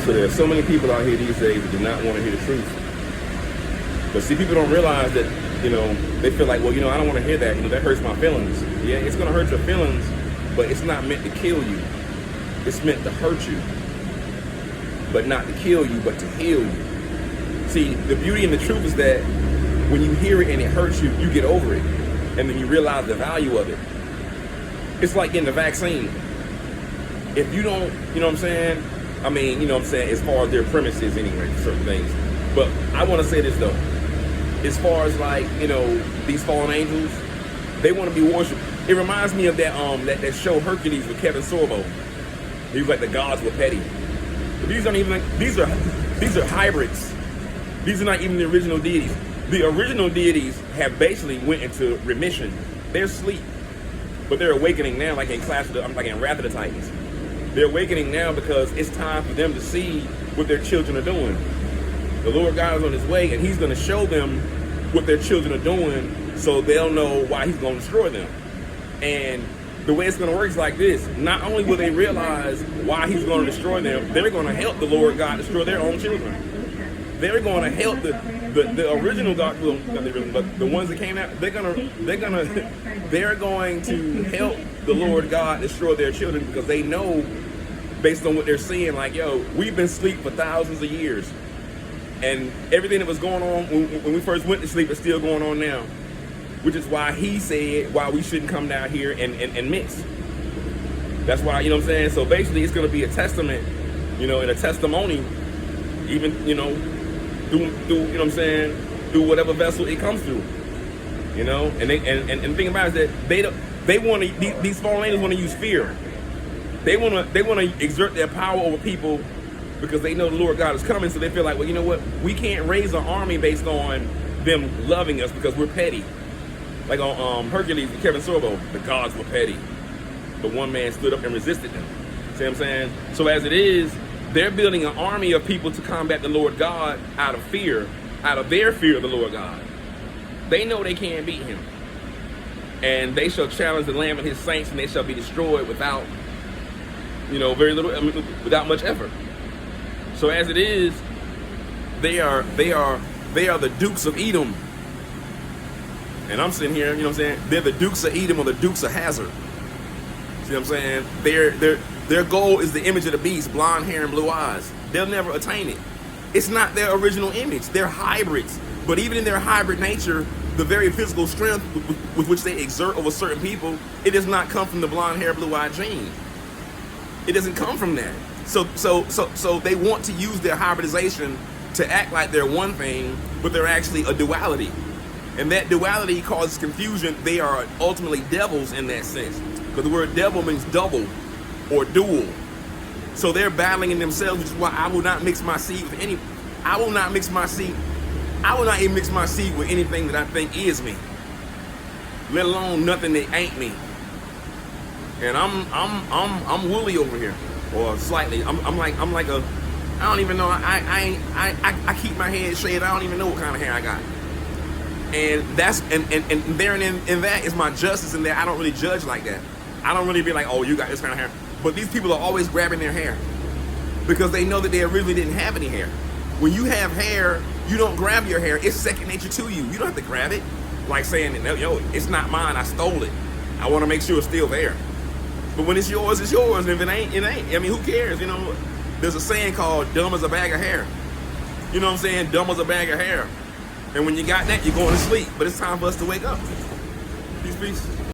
So there's so many people out here these days that do not want to hear the truth. But see, people don't realize that, you know, they feel like, well, you know, I don't want to hear that. You know, that hurts my feelings. Yeah, it's going to hurt your feelings, but it's not meant to kill you. It's meant to hurt you. But not to kill you, but to heal you. See, the beauty and the truth is that when you hear it and it hurts you, you get over it. And then you realize the value of it. It's like getting the vaccine. If you don't, you know what I'm saying? I mean, you know what I'm saying, as far as their premises anyway, certain things. But I want to say this though. As far as like, you know, these fallen angels, they want to be worshipped. It reminds me of that show Hercules with Kevin Sorbo. He was like, the gods were petty. But these aren't even, these are hybrids. These are not even the original deities. The original deities have basically went into remission. They're asleep. But they're awakening now, like in Wrath of the Titans. They're awakening now because it's time for them to see what their children are doing. The Lord God is on his way, and he's going to show them what their children are doing so they'll know why he's going to destroy them. And the way it's going to work is like this. Not only will they realize why he's going to destroy them, they're going to help the Lord God destroy their own children. They're going to help the original God, well, not the original, but the ones that came out, they're going to help the Lord God destroy their children because they know, based on what they're seeing, like, yo, we've been asleep for thousands of years. And everything that was going on when we first went to sleep is still going on now. Which is why he said why we shouldn't come down here and mix. That's why, you know what I'm saying? So basically it's going to be a testament, you know, and a testimony, even, you know, through you know what I'm saying, through whatever vessel it comes through. You know, and the thing about it is that they want to, these fallen angels want to use fear. They want to exert their power over people because they know the Lord God is coming, so they feel like, well, you know what, we can't raise an army based on them loving us because we're petty. Like on Hercules and Kevin Sorbo, the gods were petty. But one man stood up and resisted them. See what I'm saying? So as it is, they're building an army of people to combat the Lord God out of fear, out of their fear of the Lord God. They know they can't beat him. And they shall challenge the Lamb and his saints, and they shall be destroyed without, you know, without much effort. So as it is, they are the Dukes of Edom. And I'm sitting here, you know what I'm saying? They're the Dukes of Edom or the Dukes of Hazzard. See what I'm saying? Their goal is the image of the beast, blonde hair and blue eyes. They'll never attain it. It's not their original image. They're hybrids. But even in their hybrid nature, the very physical strength with which they exert over certain people, it does not come from the blonde hair, blue eyed gene. It doesn't come from that. So they want to use their hybridization to act like they're one thing, but they're actually a duality. And that duality causes confusion. They are ultimately devils in that sense. Because the word devil means double or dual. So they're battling in themselves, which is why I will not mix my seed with any. I will not mix my seed. I will not even mix my seed with anything that I think is me. Let alone nothing that ain't me. And I'm woolly over here, or slightly. I'm like a. I don't even know. I keep my head shaved. I don't even know what kind of hair I got. And that's and there and in that is my justice in there. I don't really judge like that. I don't really be like, oh, you got this kind of hair. But these people are always grabbing their hair because they know that they originally didn't have any hair. When you have hair, you don't grab your hair. It's second nature to you. You don't have to grab it. Like saying, yo, it's not mine. I stole it. I want to make sure it's still there. But when it's yours, it's yours. And if it ain't, it ain't. I mean, who cares? You know, there's a saying called dumb as a bag of hair. You know what I'm saying? Dumb as a bag of hair. And when you got that, you're going to sleep. But it's time for us to wake up. Peace, peace.